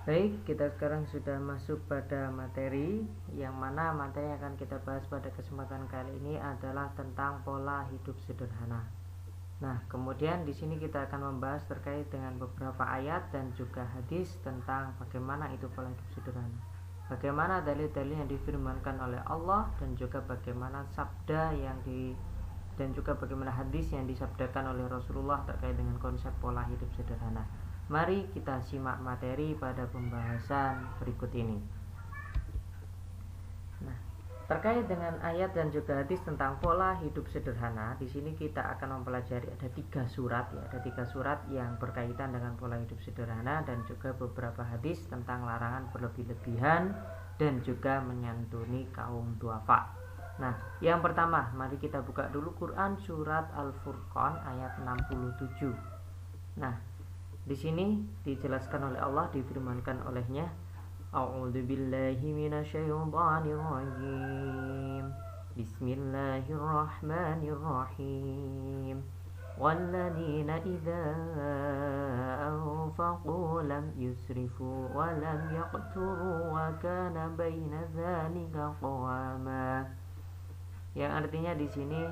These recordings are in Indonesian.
Baik, kita sekarang sudah masuk pada materi, yang mana materi yang akan kita bahas pada kesempatan kali ini adalah tentang pola hidup sederhana. Nah, kemudian di sini kita akan membahas terkait dengan beberapa ayat dan juga hadis tentang bagaimana itu pola hidup sederhana. Bagaimana dalil-dalil yang difirmankan oleh Allah dan juga bagaimana sabda dan juga bagaimana hadis yang disabdakan oleh Rasulullah terkait dengan konsep pola hidup sederhana. Mari kita simak materi pada pembahasan berikut ini. Nah, terkait dengan ayat dan juga hadis tentang pola hidup sederhana, di sini kita akan mempelajari ada 3 surat yang berkaitan dengan pola hidup sederhana dan juga beberapa hadis tentang larangan berlebih-lebihan dan juga menyantuni kaum duafa. Nah, yang pertama, mari kita buka dulu Quran surat Al-Furqan ayat 67. Nah, di sini dijelaskan oleh Allah, difirmankan olehnya, A'udzu billahi minasyaitonir rajim. Bismillahirrahmanirrahim. Walladzina idza anfaqu lam yusrifu wa lam yaqturu wa kana baina dzalika qawama. Yang artinya di sini,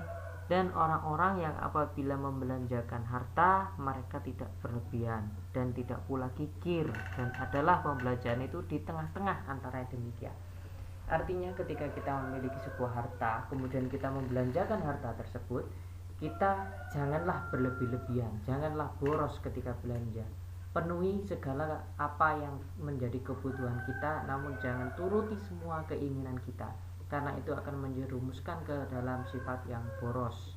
dan orang-orang yang apabila membelanjakan harta mereka tidak berlebihan dan tidak pula kikir, dan adalah pembelanjaan itu di tengah-tengah antara yang demikian. Artinya ketika kita memiliki sebuah harta kemudian kita membelanjakan harta tersebut, kita janganlah berlebih-lebihan, janganlah boros ketika belanja. Penuhi segala apa yang menjadi kebutuhan kita, namun jangan turuti semua keinginan kita, karena itu akan menjerumuskan ke dalam sifat yang boros.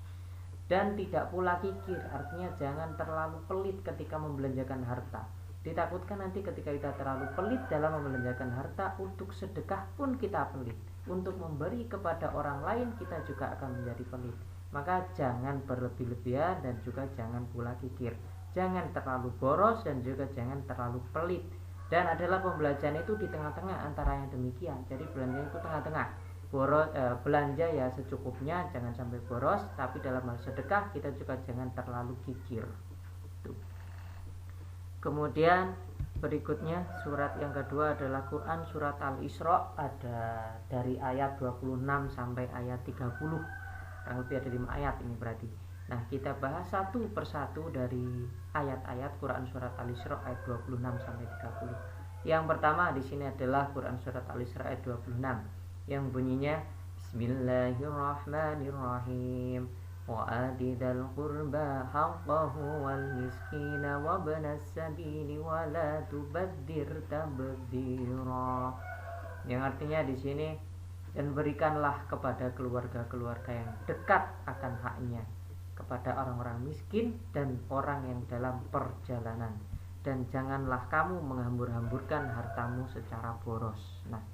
Dan tidak pula kikir, artinya jangan terlalu pelit ketika membelanjakan harta. Ditakutkan nanti ketika kita terlalu pelit dalam membelanjakan harta, untuk sedekah pun kita pelit, untuk memberi kepada orang lain kita juga akan menjadi pelit. Maka jangan berlebih-lebihan dan juga jangan pula kikir. Jangan terlalu boros dan juga jangan terlalu pelit. Dan adalah pembelanjaan itu di tengah-tengah antara yang demikian. Jadi belanja itu tengah-tengah. Belanja ya secukupnya, jangan sampai boros, tapi dalam hal sedekah kita juga jangan terlalu kikir. Tuh. Kemudian berikutnya surat yang kedua adalah Quran surat Al-Isra, ada dari ayat 26 sampai ayat 30. Kurang lebih ada 5 ayat ini berarti. Nah, kita bahas satu persatu dari ayat-ayat Quran surat Al-Isra ayat 26 sampai 30. Yang pertama di sini adalah Quran surat Al-Isra ayat 26 yang bunyinya Bismillahirrahmanirrahim. Wa'ati dzal qurba haqqahu wal miskina wabnas sabili wa la tubadzir tabdzira. Yang artinya di sini, dan berikanlah kepada keluarga-keluarga yang dekat akan haknya, kepada orang-orang miskin dan orang yang dalam perjalanan, dan janganlah kamu menghambur-hamburkan hartamu secara boros. Nah,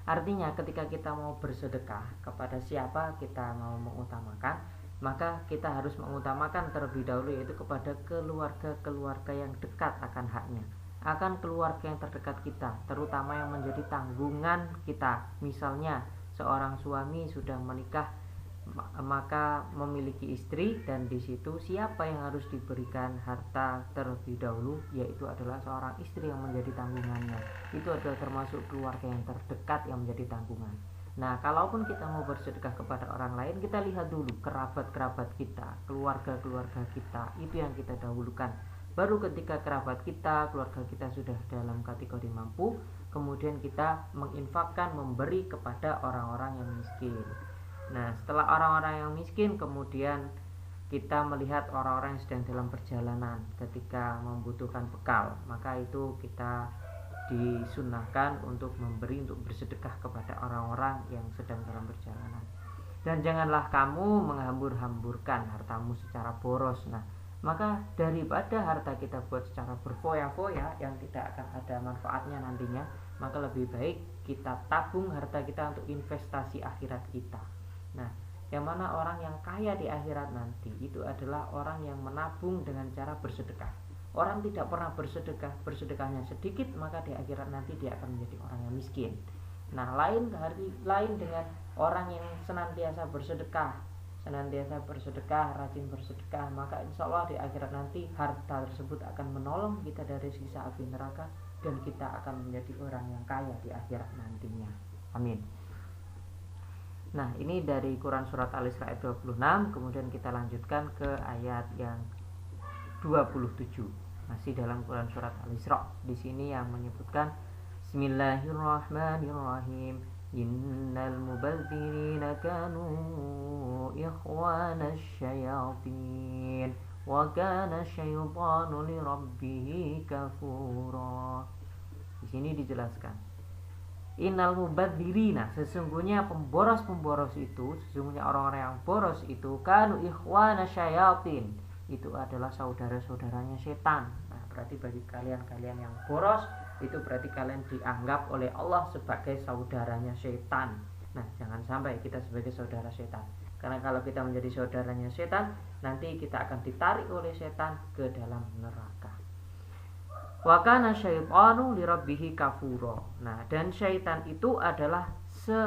artinya ketika kita mau bersedekah kepada siapa kita mau mengutamakan, maka kita harus mengutamakan terlebih dahulu yaitu kepada keluarga-keluarga yang dekat akan haknya, akan keluarga yang terdekat kita, terutama yang menjadi tanggungan kita. Misalnya seorang suami sudah menikah, maka memiliki istri, dan di situ siapa yang harus diberikan harta terlebih dahulu, yaitu adalah seorang istri yang menjadi tanggungannya. Itu adalah termasuk keluarga yang terdekat yang menjadi tanggungan. Nah, kalaupun kita mau bersedekah kepada orang lain, kita lihat dulu kerabat-kerabat kita, keluarga-keluarga kita, itu yang kita dahulukan. Baru ketika kerabat kita, keluarga kita sudah dalam kategori mampu, kemudian kita menginfakkan, memberi kepada orang-orang yang miskin. Nah, setelah orang-orang yang miskin, kemudian kita melihat orang-orang yang sedang dalam perjalanan ketika membutuhkan bekal, maka itu kita disunahkan untuk memberi, untuk bersedekah kepada orang-orang yang sedang dalam perjalanan. Dan janganlah kamu menghambur-hamburkan hartamu secara boros. Nah, maka daripada harta kita buat secara berfoya-foya yang tidak akan ada manfaatnya nantinya, maka lebih baik kita tabung harta kita untuk investasi akhirat kita. Nah, yang mana orang yang kaya di akhirat nanti itu adalah orang yang menabung dengan cara bersedekah. Orang tidak pernah bersedekah, bersedekahnya sedikit, maka di akhirat nanti dia akan menjadi orang yang miskin. Nah, lain dengan orang yang senantiasa bersedekah senantiasa bersedekah, rajin bersedekah, maka insya Allah di akhirat nanti harta tersebut akan menolong kita dari siksa api neraka, dan kita akan menjadi orang yang kaya di akhirat nantinya. Amin. Nah, ini dari Quran surat Al-Isra ayat 26. Kemudian kita lanjutkan ke ayat yang 27. Masih dalam Quran surat Al-Isra. Di sini yang menyebutkan Bismillahirrahmanirrahim. Innal mubadzirina kanu ikhwana syayatin wa kana syaitanu lirabbih kafura. Di sini dijelaskan, innal mubadzirina, sesungguhnya pemboros-pemboros itu, sesungguhnya orang-orang yang boros itu, kanu ikhwana syayatin, itu adalah saudara-saudaranya setan. Nah, berarti bagi kalian yang boros, itu berarti kalian dianggap oleh Allah sebagai saudaranya setan. Nah, jangan sampai kita sebagai saudara setan, karena kalau kita menjadi saudaranya setan, nanti kita akan ditarik oleh setan ke dalam neraka. Wa kana syaitanu lirabbih kafura. Nah, dan syaitan itu adalah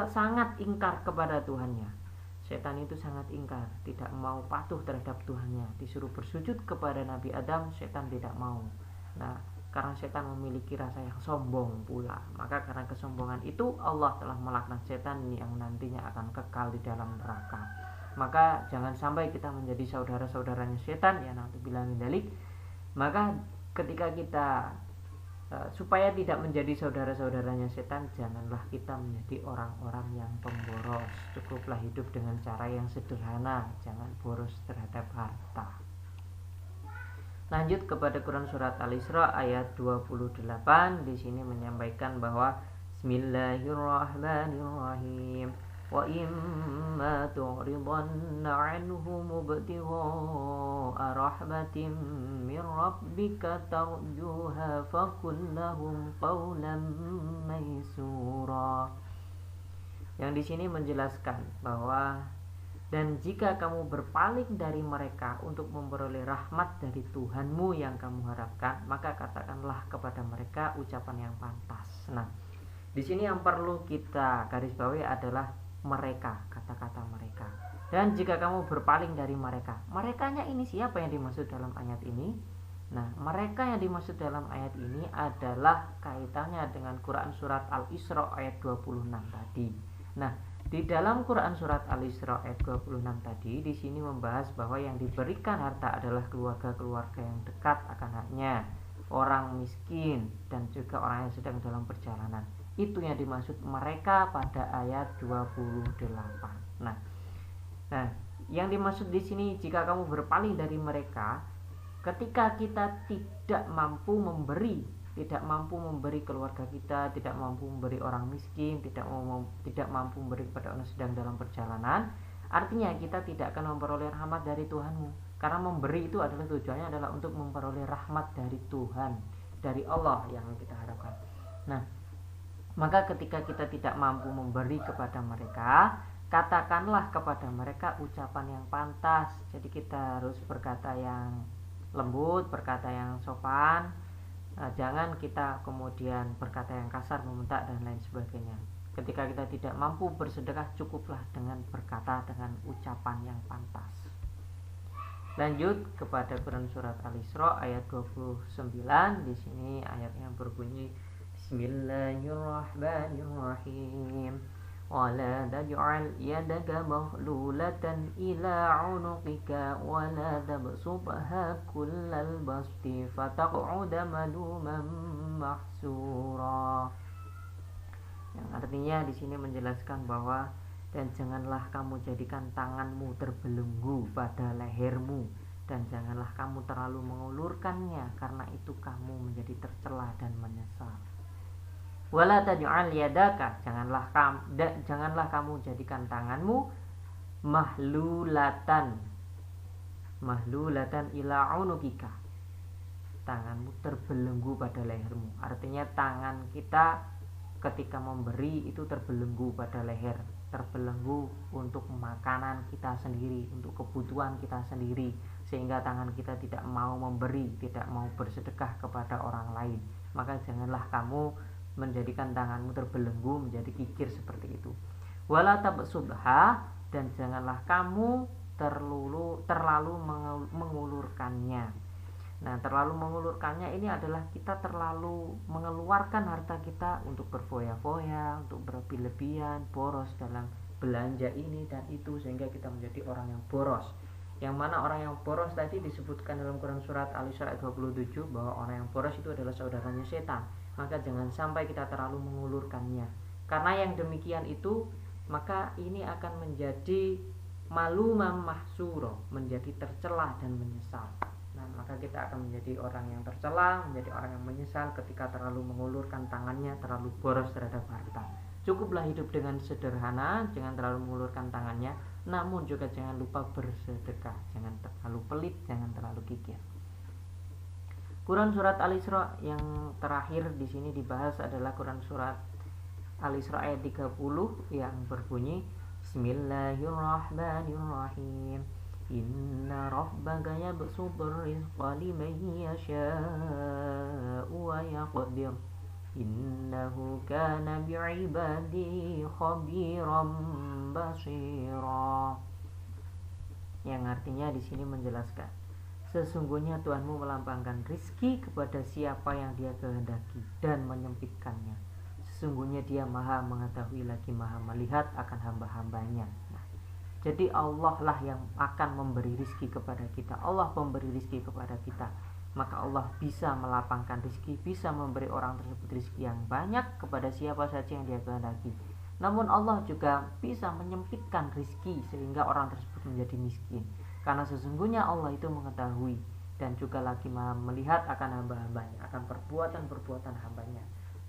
sangat ingkar kepada Tuhannya. Setan itu sangat ingkar, tidak mau patuh terhadap Tuhannya. Disuruh bersujud kepada Nabi Adam, setan tidak mau. Nah, karena setan memiliki rasa yang sombong pula, maka karena kesombongan itu Allah telah melaknat setan yang nantinya akan kekal di dalam neraka. Maka jangan sampai kita menjadi saudara-saudaranya setan, ya naudzubillah min dzalik. Maka ketika kita supaya tidak menjadi saudara-saudaranya setan, janganlah kita menjadi orang-orang yang pemboros. Cukuplah hidup dengan cara yang sederhana, jangan boros terhadap harta. Lanjut kepada Quran surat Al-Isra ayat 28. Di sini menyampaikan bahwa Bismillahirrahmanirrahim. Wa imma tu'ridanna 'anhum ibtigha'a rahmatin min rabbika tarjuha faqul lahum qawlan maysura. Yang di sini menjelaskan bahwa dan jika kamu berpaling dari mereka untuk memperoleh rahmat dari Tuhanmu yang kamu harapkan, maka katakanlah kepada mereka ucapan yang pantas. Nah, di sini yang perlu kita garis bawahi adalah mereka, kata-kata mereka. Dan jika kamu berpaling dari mereka, merekanya ini siapa yang dimaksud dalam ayat ini? Nah, mereka yang dimaksud dalam ayat ini adalah kaitannya dengan Quran surat Al-Isra ayat 26 tadi. Nah, di dalam Quran surat Al-Isra ayat 26 tadi, di sini membahas bahwa yang diberikan harta adalah keluarga-keluarga yang dekat akan haknya, orang miskin, dan juga orang yang sedang dalam perjalanan. Itu yang dimaksud mereka pada ayat 28. Nah, yang dimaksud di sini, jika kamu berpaling dari mereka, ketika kita tidak mampu memberi keluarga kita, tidak mampu memberi orang miskin, tidak mampu memberi kepada orang sedang dalam perjalanan, artinya kita tidak akan memperoleh rahmat dari Tuhanmu. Karena memberi itu adalah tujuannya adalah untuk memperoleh rahmat dari Tuhan, dari Allah yang kita harapkan. Nah, maka ketika kita tidak mampu memberi kepada mereka, katakanlah kepada mereka ucapan yang pantas. Jadi kita harus berkata yang lembut, berkata yang sopan. Jangan kita kemudian berkata yang kasar, membentak dan lain sebagainya. Ketika kita tidak mampu bersedekah, cukuplah dengan berkata dengan ucapan yang pantas. Lanjut kepada Quran surat Al-Isra ayat 29. Di sini ayatnya berbunyi Bismillahirrahmanirrahim. ولا تجعل يدك مغلولة إلى عنقك ولا تبسطها كل البسط فتقعد ملوما محسورا. Yang artinya di sini menjelaskan bahwa dan janganlah kamu jadikan tanganmu terbelenggu pada lehermu, dan janganlah kamu terlalu mengulurkannya, karena itu kamu menjadi tercela dan menyesal. Wala taj'al yadaka, janganlah kamu jadikan tanganmu mahlulatan ila unukika, tanganmu terbelenggu pada lehermu. Artinya tangan kita ketika memberi itu terbelenggu pada leher, terbelenggu untuk makanan kita sendiri, untuk kebutuhan kita sendiri, sehingga tangan kita tidak mau memberi, tidak mau bersedekah kepada orang lain. Maka janganlah kamu menjadikan tanganmu terbelenggu, menjadi kikir seperti itu. Wala tabsubha, dan janganlah kamu terlalu mengulurkannya. Nah, terlalu mengulurkannya ini adalah kita terlalu mengeluarkan harta kita untuk berfoya-foya, untuk berlebih-lebihan, boros dalam belanja ini dan itu, sehingga kita menjadi orang yang boros. Yang mana orang yang boros tadi disebutkan dalam Quran surat Al-Isra 27 bahwa orang yang boros itu adalah saudaranya setan. Maka jangan sampai kita terlalu mengulurkannya. Karena yang demikian itu, maka ini akan menjadi malumam mahsuro, menjadi tercela dan menyesal. Nah, maka kita akan menjadi orang yang tercela, menjadi orang yang menyesal ketika terlalu mengulurkan tangannya, terlalu boros terhadap harta. Cukuplah hidup dengan sederhana, jangan terlalu mengulurkan tangannya, namun juga jangan lupa bersedekah, jangan terlalu pelit, jangan terlalu kikir. Quran surat Al-Isra yang terakhir di sini dibahas adalah Quran surat Al-Isra ayat 30 yang berbunyi Bismillahirrahmanirrahim. Inna rabbaka yabsutur rizqa liman yasha'u wa yaqdir. Innahu kana bi'ibadihi khabiran basira. Yang artinya di sini menjelaskan, sesungguhnya Tuhanmu melampangkan rizki kepada siapa yang Dia kehendaki dan menyempitkannya. Sesungguhnya Dia Maha mengetahui lagi Maha melihat akan hamba-hambanya. Jadi Allah lah yang akan memberi rizki kepada kita. Allah memberi rizki kepada kita. Maka Allah bisa melapangkan rizki, bisa memberi orang tersebut rizki yang banyak kepada siapa saja yang Dia kehendaki. Namun Allah juga bisa menyempitkan rizki sehingga orang tersebut menjadi miskin. Karena sesungguhnya Allah itu mengetahui dan juga lagi Maha melihat akan hamba-hambanya, akan perbuatan-perbuatan hambanya.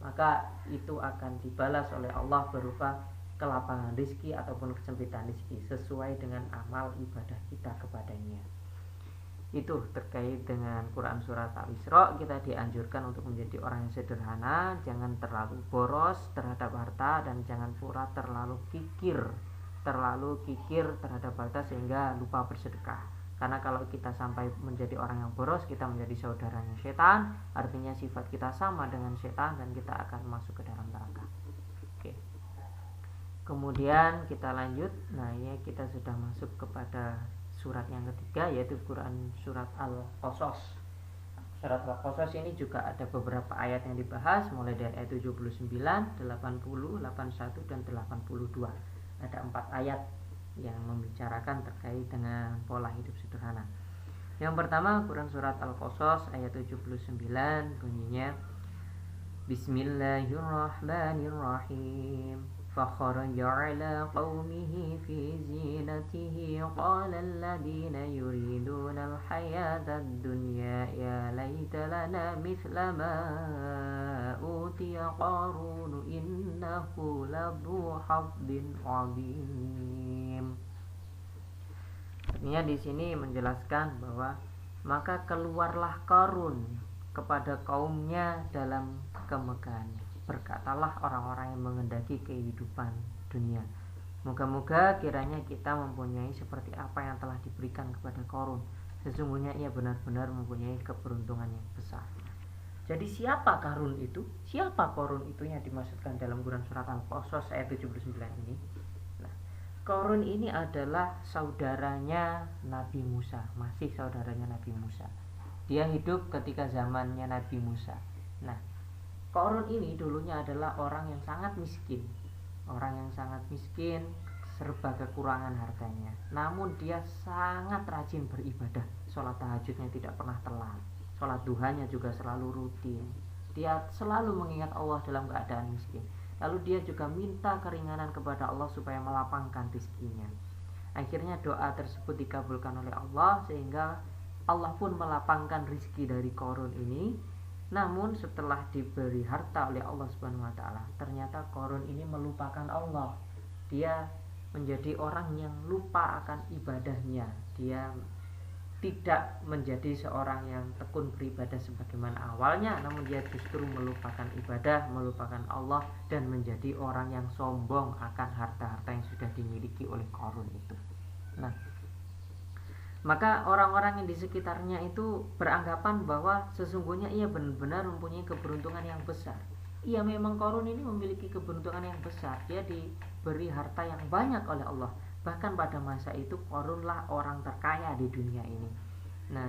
Maka itu akan dibalas oleh Allah berupa kelapangan rizki ataupun kesempitan rizki sesuai dengan amal ibadah kita kepadanya. Itu terkait dengan Quran surat Al-Isra. Kita dianjurkan untuk menjadi orang yang sederhana, jangan terlalu boros terhadap harta, dan jangan pula terlalu kikir terhadap harta sehingga lupa bersedekah. Karena kalau kita sampai menjadi orang yang boros, kita menjadi saudaranya setan, artinya sifat kita sama dengan setan dan kita akan masuk ke dalam neraka. Oke. Kemudian kita lanjut. Nah, ya kita sudah masuk kepada surat yang ketiga, yaitu Quran surat Al-Qasas. Surat Al-Qasas ini juga ada beberapa ayat yang dibahas, mulai dari ayat 79, 80, 81 dan 82. Ada 4 ayat yang membicarakan terkait dengan pola hidup sederhana. Yang pertama Quran surat Al-Qasas ayat 79 bunyinya Bismillahirrahmanirrahim. فخرج على قومه في زينته قال الذين يريدون الحياة الدنيا يا ليت لنا مثل ما أوتي قارون إنه لذو حظ عظيم. Artinya di sini menjelaskan bahwa maka keluarlah Qarun kepada kaumnya dalam kemegahannya. Berkatalah orang-orang yang mengendaki kehidupan dunia, moga-moga kiranya kita mempunyai seperti apa yang telah diberikan kepada Qarun. Sesungguhnya ia benar-benar mempunyai keberuntungan yang besar. Jadi siapa Qarun itu? Siapa Qarun itu yang dimaksudkan dalam Quran surat Al-Qasas ayat 79 ini? Nah, Qarun ini adalah saudaranya Nabi Musa, masih saudaranya Nabi Musa. Dia hidup ketika zamannya Nabi Musa. Nah, Qarun ini dulunya adalah orang yang sangat miskin, serba kekurangan hartanya. Namun dia sangat rajin beribadah, sholat tahajudnya tidak pernah telat, sholat duhanya juga selalu rutin. Dia selalu mengingat Allah dalam keadaan miskin. Lalu dia juga minta keringanan kepada Allah supaya melapangkan rizkinya. Akhirnya doa tersebut dikabulkan oleh Allah sehingga Allah pun melapangkan rizki dari Qarun ini. Namun setelah diberi harta oleh Allah Subhanahu wa taala, ternyata Qarun ini melupakan Allah. Dia menjadi orang yang lupa akan ibadahnya. Dia tidak menjadi seorang yang tekun beribadah sebagaimana awalnya, namun dia justru melupakan ibadah, melupakan Allah, dan menjadi orang yang sombong akan harta-harta yang sudah dimiliki oleh Qarun itu. Nah, maka orang-orang yang di sekitarnya itu beranggapan bahwa sesungguhnya ia benar-benar mempunyai keberuntungan yang besar. Ia memang Qarun ini memiliki keberuntungan yang besar. Dia diberi harta yang banyak oleh Allah. Bahkan pada masa itu Qarunlah orang terkaya di dunia ini. Nah,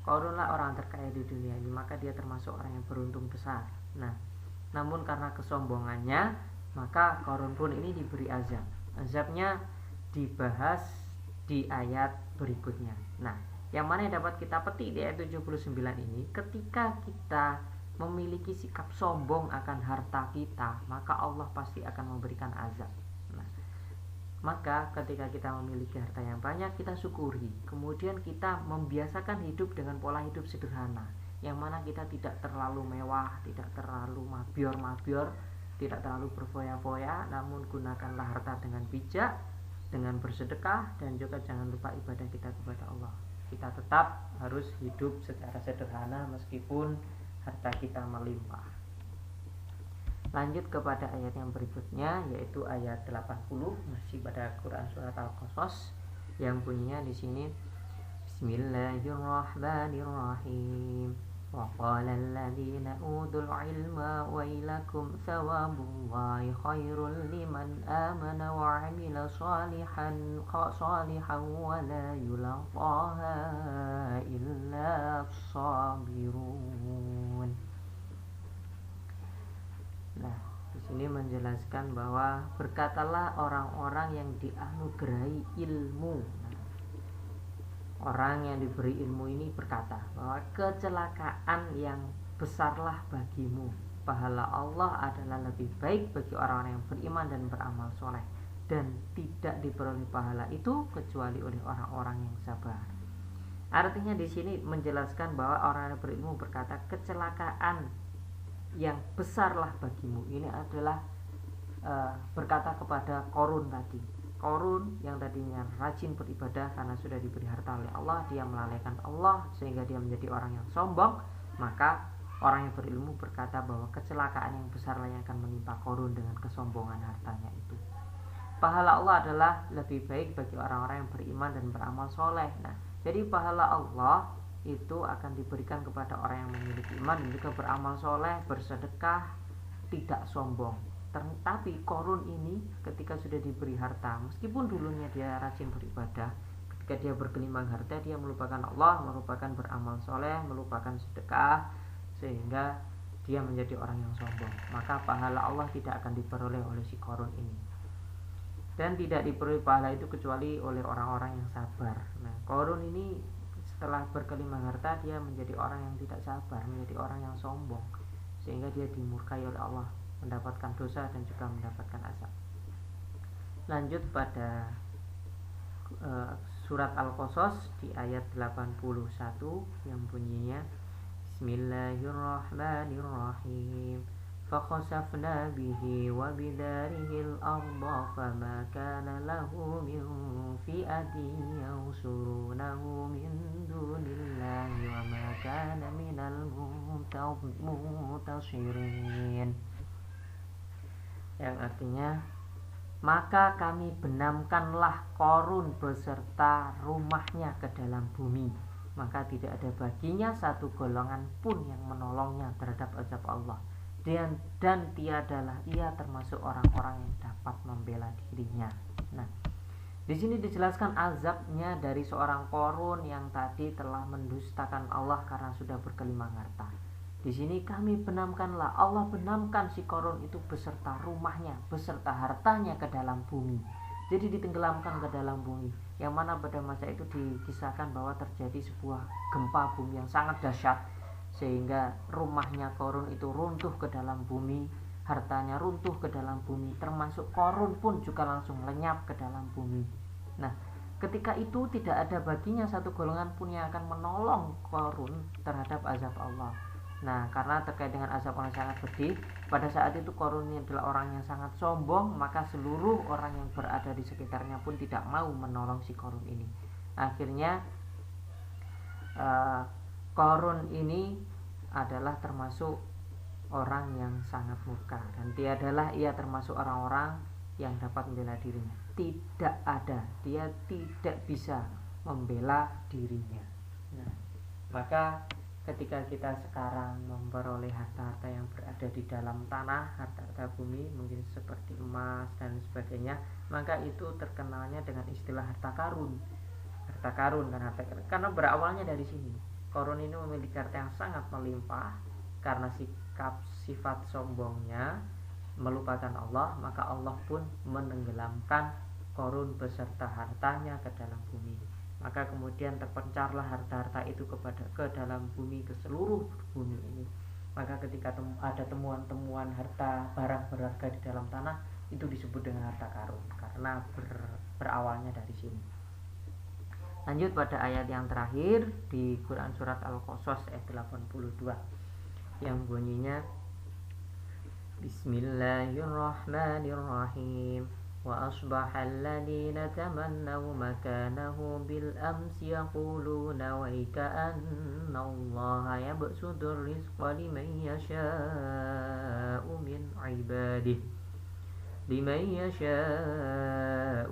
Qarunlah orang terkaya di dunia ini, maka dia termasuk orang yang beruntung besar. Nah, namun karena kesombongannya, maka Qarun pun ini diberi azab. Azabnya dibahas di ayat berikutnya. Nah, yang mana yang dapat kita petik di ayat 79 ini, ketika kita memiliki sikap sombong akan harta kita, maka Allah pasti akan memberikan azab. Nah, maka ketika kita memiliki harta yang banyak, kita syukuri. Kemudian kita membiasakan hidup dengan pola hidup sederhana, yang mana kita tidak terlalu mewah, tidak terlalu mabior-mabior, tidak terlalu berfoya-foya, namun gunakanlah harta dengan bijak, dengan bersedekah, dan juga jangan lupa ibadah kita kepada Allah. Kita tetap harus hidup secara sederhana meskipun harta kita melimpah. Lanjut kepada ayat yang berikutnya, yaitu ayat 80, masih pada Quran surat Al-Qasas, yang bunyinya di sini Bismillahirrahmanirrahim. Wa qala alladziina utul ilma wailakum thawabullahi khairul liman amana wa 'amila shalihan wa la yulqaha illa as-sabirun. Nah, di sini menjelaskan bahwa berkatalah orang-orang yang dianugerahi ilmu. Nah, orang yang diberi ilmu ini berkata bahwa kecelakaan yang besarlah bagimu. Pahala Allah adalah lebih baik bagi orang-orang yang beriman dan beramal soleh, dan tidak diperoleh pahala itu kecuali oleh orang-orang yang sabar. Artinya di sini menjelaskan bahwa orang yang berilmu berkata kecelakaan yang besarlah bagimu. Ini adalah berkata kepada Qarun tadi. Qarun yang tadinya rajin beribadah karena sudah diberi harta oleh Allah, dia melalaikan Allah sehingga dia menjadi orang yang sombong. Maka orang yang berilmu berkata bahwa kecelakaan yang besarlah yang akan menimpa Qarun dengan kesombongan hartanya itu. Pahala Allah adalah lebih baik bagi orang-orang yang beriman dan beramal soleh. Nah, jadi pahala Allah itu akan diberikan kepada orang yang memiliki iman dan juga beramal soleh, bersedekah, tidak sombong. Tapi Qarun ini ketika sudah diberi harta, meskipun dulunya dia rajin beribadah, ketika dia bergelimang harta, dia melupakan Allah, melupakan beramal soleh, melupakan sedekah, sehingga dia menjadi orang yang sombong. Maka pahala Allah tidak akan diperoleh oleh si Qarun ini, dan tidak diperoleh pahala itu kecuali oleh orang-orang yang sabar. Nah, Qarun ini setelah berkelimang harta, dia menjadi orang yang tidak sabar, menjadi orang yang sombong, sehingga dia dimurkai oleh Allah, mendapatkan dosa dan juga mendapatkan azab. Lanjut pada surat Al-Qasas di ayat 81 yang bunyinya Bismillahirrahmanirrahim. فَخَسَفْنَا بِهِ وَبِدَارِهِ الْأَرْضَ فَمَا كَانَ لَهُ مِنْ فِئَةٍ يَنْصُرُونَهُ مِنْ دُونِ اللَّهِ وَمَا كَانَ مِنَ الْمُنْتَصِرِينَ. Yang artinya, maka kami benamkanlah Qarun beserta rumahnya ke dalam bumi, maka tidak ada baginya satu golongan pun yang menolongnya terhadap azab Allah. Dan tiadalah ia termasuk orang-orang yang dapat membela dirinya. Nah, di sini dijelaskan azabnya dari seorang Qarun yang tadi telah mendustakan Allah karena sudah berkelimang harta. Di sini kami benamkanlah, Allah benamkan si Qarun itu beserta rumahnya, beserta hartanya ke dalam bumi. Jadi ditenggelamkan ke dalam bumi, yang mana pada masa itu dikisahkan bahwa terjadi sebuah gempa bumi yang sangat dahsyat, sehingga rumahnya Qarun itu runtuh ke dalam bumi, hartanya runtuh ke dalam bumi, termasuk Qarun pun juga langsung lenyap ke dalam bumi. Nah, ketika itu tidak ada baginya satu golongan pun yang akan menolong Qarun terhadap azab Allah. Nah, karena terkait dengan azab Allah sangat pedih, pada saat itu Qarun ini adalah orang yang sangat sombong, maka seluruh orang yang berada di sekitarnya pun tidak mau menolong si Qarun ini. Akhirnya Qarun ini adalah termasuk orang yang sangat murka, dan tiadalah ia termasuk orang-orang yang dapat membela dirinya. Tidak ada, dia tidak bisa membela dirinya. Nah, maka ketika kita sekarang memperoleh harta-harta yang berada di dalam tanah, harta-harta bumi, mungkin seperti emas dan sebagainya, maka itu terkenalnya dengan istilah harta karun. Harta karun karena berawalnya dari sini. Korun ini memiliki harta yang sangat melimpah karena sifat sombongnya melupakan Allah, maka Allah pun menenggelamkan korun beserta hartanya ke dalam bumi. Maka kemudian terpencarlah harta-harta itu ke dalam bumi, ke seluruh bumi ini. Maka ketika ada temuan-temuan harta barang berharga di dalam tanah, itu disebut dengan harta karun karena berawalnya dari sini. Lanjut pada ayat yang terakhir di Quran surat Al-Qasas ayat 82 yang bunyinya Bismillahirrahmanirrahim. وأصبح الذين تمنوا مكانه بالأمس يقولون ويكأن الله يبسط الرزق لمن يشاء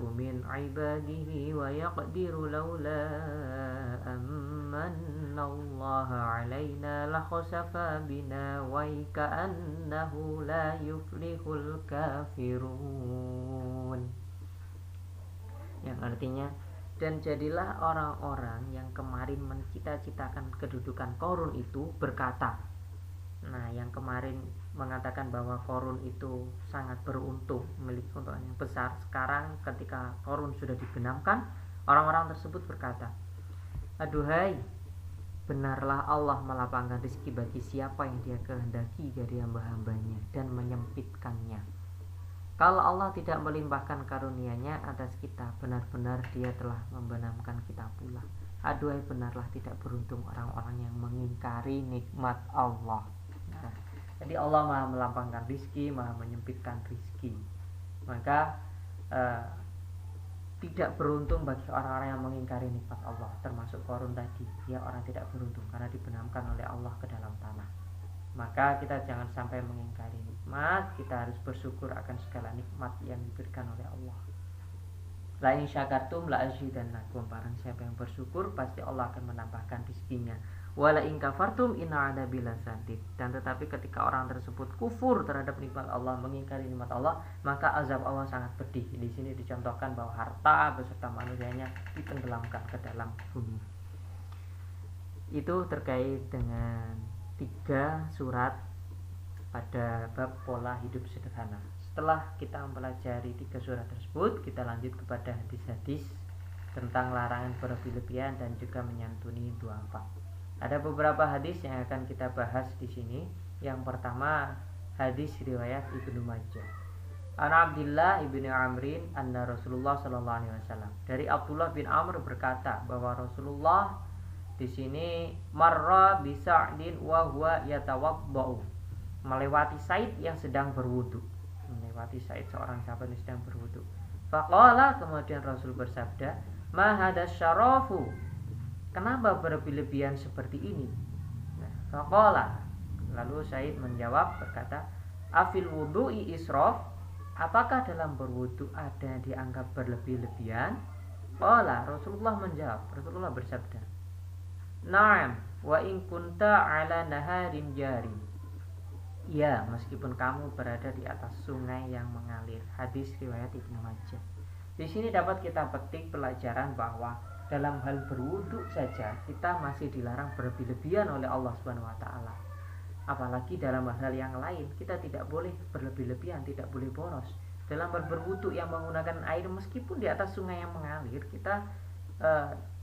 من عباده ويقدر لولا أمن الله علينا لخسف بنا ويكأنه لا يفلح الكافرون, yang artinya, dan jadilah orang-orang yang kemarin mencita-citakan kedudukan korun itu berkata. Nah, yang kemarin mengatakan bahwa korun itu sangat beruntung, memiliki keuntungan yang besar, sekarang ketika korun sudah dibenamkan, orang-orang tersebut berkata, aduhai, benarlah Allah melapangkan rezeki bagi siapa yang Dia kehendaki dari hamba-hambanya dan menyempitkannya. Kalau Allah tidak melimpahkan karunia-Nya atas kita, benar-benar Dia telah membenamkan kita pula. Aduhai, benarlah tidak beruntung orang-orang yang mengingkari nikmat Allah. Nah, jadi Allah Maha melapangkan rizki, Maha menyempitkan rizki. Maka tidak beruntung bagi orang-orang yang mengingkari nikmat Allah, termasuk korun tadi. Dia orang tidak beruntung karena dibenamkan oleh Allah ke dalam tanah. Maka kita jangan sampai mengingkari nikmat, kita harus bersyukur akan segala nikmat yang diberikan oleh Allah. La in syakartum la azidannakum, barang siapa yang bersyukur pasti Allah akan menambahkan rezekinya. Wala in kafartum inna adzabi lasadid, dan tetapi ketika orang tersebut kufur terhadap nikmat Allah, mengingkari nikmat Allah, maka azab Allah sangat pedih. Di sini dicontohkan bahwa harta beserta manusianya ditenggelamkan ke dalam bumi. Itu terkait dengan 3 surat pada bab pola hidup sederhana. Setelah kita mempelajari 3 surat tersebut, kita lanjut kepada hadis-hadis tentang larangan berlebihan dan juga menyantuni duafa. Ada beberapa hadis yang akan kita bahas di sini. Yang pertama, hadis riwayat Ibnu Majah. An Abdullah ibni Amrin anna Rasulullah sallallahu alaihi wasallam. Dari Abdullah bin Amr berkata bahwa Rasulullah di sini marra bi Sa'din wa huwa yatawaddau, melewati Sa'id yang sedang berwudu. Melewati Sa'id, seorang sahabat yang sedang berwudu. Faqala, kemudian Rasul bersabda, ma hadas syarafu, kenapa berlebihan seperti ini? Nah, faqala, lalu Sa'id menjawab berkata, afil wudu'i israf, apakah dalam berwudu ada yang dianggap berlebih-lebihan? Qala, Rasulullah menjawab, Rasulullah bersabda, na'am, wa in kunta ala naharin jari, ya, meskipun kamu berada di atas sungai yang mengalir. Hadis riwayat Ibnu Majah. Di sini dapat kita petik pelajaran bahwa dalam hal berwudu saja kita masih dilarang berlebih-lebihan oleh Allah Subhanahu wa taala. Apalagi dalam hal yang lain kita tidak boleh berlebih-lebihan, tidak boleh boros. Dalam hal berwudu yang menggunakan air meskipun di atas sungai yang mengalir, kita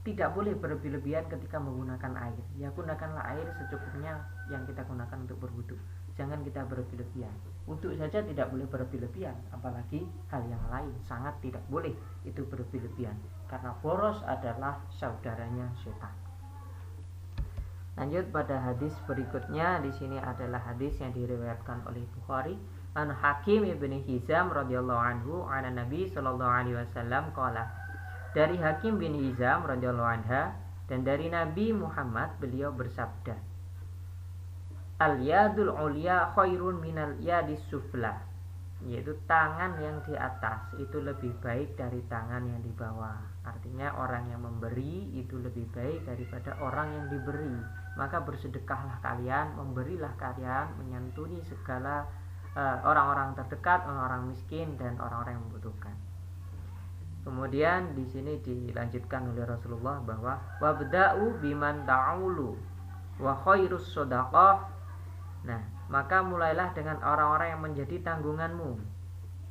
tidak boleh berlebih-lebihan ketika menggunakan air. Ya, gunakanlah air secukupnya yang kita gunakan untuk berwudu. Jangan kita berlebih-lebihan. Untuk saja tidak boleh berlebih-lebihan, apalagi hal yang lain sangat tidak boleh itu berlebih-lebihan, karena boros adalah saudaranya setan. Lanjut pada hadis berikutnya. Di sini adalah hadis yang diriwayatkan oleh Bukhari. An Hakim ibni Hizam radhiyallahu anhu ana Nabi sallallahu alaihi wasallam qala, dari Hakim bin Hizam radhiyallahu anha dan dari Nabi Muhammad, beliau bersabda, al-yadul ulya khairun minal yadis sufla, yaitu tangan yang di atas itu lebih baik dari tangan yang di bawah. Artinya orang yang memberi itu lebih baik daripada orang yang diberi. maka bersedekahlah kalian, memberilah kalian, menyantuni segala orang-orang terdekat, orang-orang miskin dan orang-orang yang membutuhkan. Kemudian di sini dilanjutkan oleh Rasulullah bahwa wabda'u biman ta'ulu wa khairus shadaqah. Nah, maka mulailah dengan orang-orang yang menjadi tanggunganmu.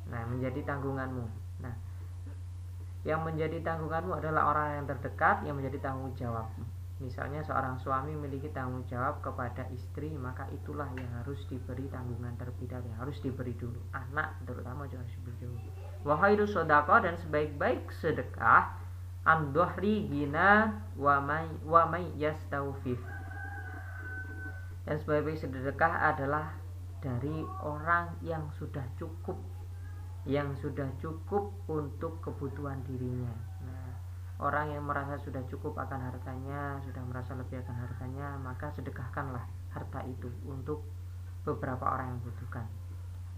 Nah, menjadi tanggunganmu. Nah, yang menjadi tanggunganmu adalah orang yang terdekat yang menjadi tanggung jawabmu. Misalnya seorang suami memiliki tanggung jawab kepada istri, maka itulah yang harus diberi tanggungan terlebih dahulu, yang harus diberi dulu. Anak terutama juga harus diberi dulu. Wa khairu shadaqah, dan sebaik-baik sedekah an dhuhri hina wa may yastawfif. Dan sebaik-baik sedekah adalah dari orang yang sudah cukup, untuk kebutuhan dirinya. Nah, orang yang merasa sudah cukup akan hartanya, sudah merasa lebih akan hartanya, maka sedekahkanlah harta itu untuk beberapa orang yang membutuhkan.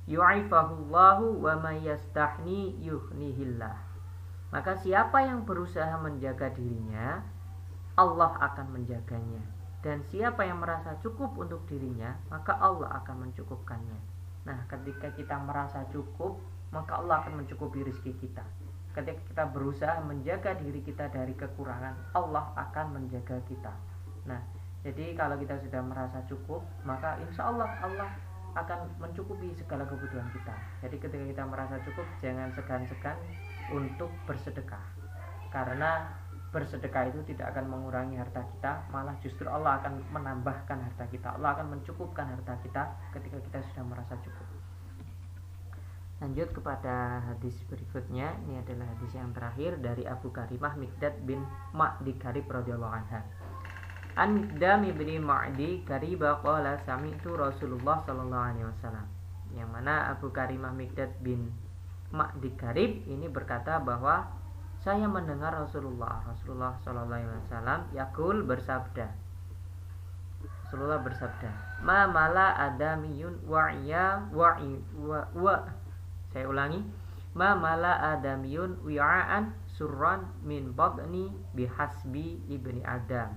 Yu'ifahullahu wa may yastahni yuhnihillah. Maka siapa yang berusaha menjaga dirinya, Allah akan menjaganya. Dan siapa yang merasa cukup untuk dirinya, maka Allah akan mencukupkannya. Nah, ketika kita merasa cukup, maka Allah akan mencukupi rezeki kita. Ketika kita berusaha menjaga diri kita dari kekurangan, Allah akan menjaga kita. Nah, jadi kalau kita sudah merasa cukup, maka insya Allah Allah akan mencukupi segala kebutuhan kita. Jadi ketika kita merasa cukup, jangan segan-segan untuk bersedekah, karena bersedekah itu tidak akan mengurangi harta kita, malah justru Allah akan menambahkan harta kita. Allah akan mencukupkan harta kita ketika kita sudah merasa cukup. Lanjut kepada hadis berikutnya. Ini adalah hadis yang terakhir dari Abu Karimah Miqdad bin Ma'di Karib radhiyallahu anha. An Miqdam bin Ma'di Karib qala sami'tu Rasulullah sallallahu alaihi wasallam. Yang mana Abu Karimah Miqdad bin Ma'di Karib ini berkata bahwa saya mendengar Rasulullah sallallahu alaihi wasallam yaqul bersabda. Rasulullah bersabda, "Ma mala adamiyun saya ulangi, ma mala adamiyun wi'aan surran min batni bihasbi ibni adam."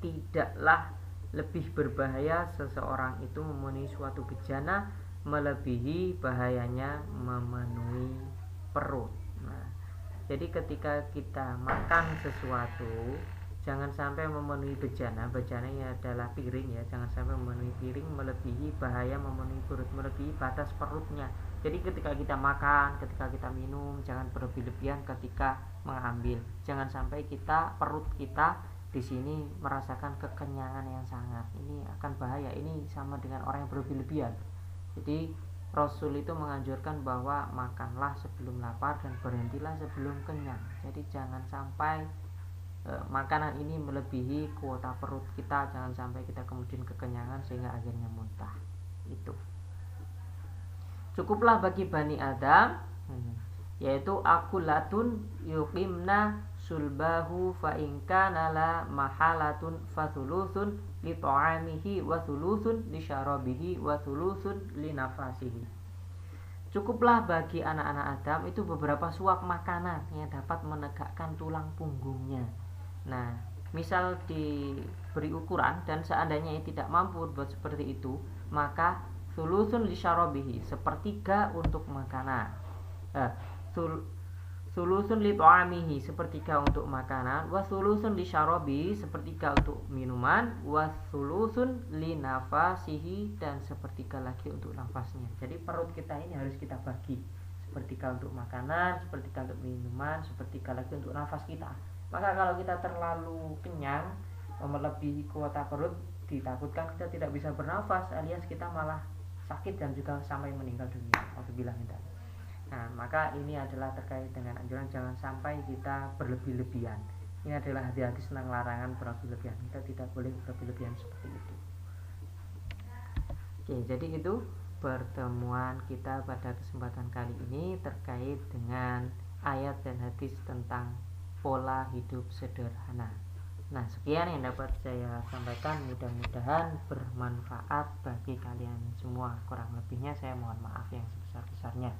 Tidaklah lebih berbahaya seseorang itu memenuhi suatu bejana melebihi bahayanya memenuhi perut. Nah, jadi ketika kita makan sesuatu, jangan sampai memenuhi bejana. Bejananya adalah piring ya, jangan sampai memenuhi piring melebihi bahaya memenuhi perut, melebihi batas perutnya. Jadi ketika kita makan, ketika kita minum, jangan berlebihan ketika mengambil. Jangan sampai perut kita di sini merasakan kekenyangan yang sangat. Ini akan bahaya. Ini sama dengan orang yang berlebihan. Jadi Rasul itu menganjurkan bahwa makanlah sebelum lapar dan berhentilah sebelum kenyang. Jadi jangan sampai makanan ini melebihi kuota perut kita, jangan sampai kita kemudian kekenyangan sehingga akhirnya muntah. Itu cukuplah bagi Bani Adam, yaitu akulatun yuqimna sulbahu fa in kana la mahalatun fa thuluthun li ta'amihi wa thuluthun li syarabihi wa thuluthun li nafasihi. Cukuplah bagi anak-anak Adam itu beberapa suap makanan yang dapat menegakkan tulang punggungnya. Nah, misal diberi ukuran dan seandainya tidak mampu buat seperti itu, maka thuluthun li syarabihi, sepertiga untuk makanan. Thuluthun li ta'amihi, sepertiga untuk makanan, wa thuluthun li syarabihi, sepertiga untuk minuman, wa thuluthun li nafasihi, dan sepertiga lagi untuk nafasnya. Jadi perut kita ini harus kita bagi, sepertiga untuk makanan, sepertiga untuk minuman, sepertiga lagi untuk nafas kita. Maka kalau kita terlalu kenyang, melebihi kuota perut, ditakutkan kita tidak bisa bernafas, alias kita malah sakit dan juga sampai meninggal dunia. Alhamdulillah. Nah, maka ini adalah terkait dengan anjuran jangan sampai kita berlebih-lebihan. Ini adalah hadis tentang larangan berlebih-lebihan. Kita tidak boleh berlebih-lebihan seperti itu. Oke, jadi itu pertemuan kita pada kesempatan kali ini terkait dengan ayat dan hadis tentang pola hidup sederhana. Nah, sekian yang dapat saya sampaikan, mudah-mudahan bermanfaat bagi kalian semua. Kurang lebihnya saya mohon maaf yang sebesar-besarnya.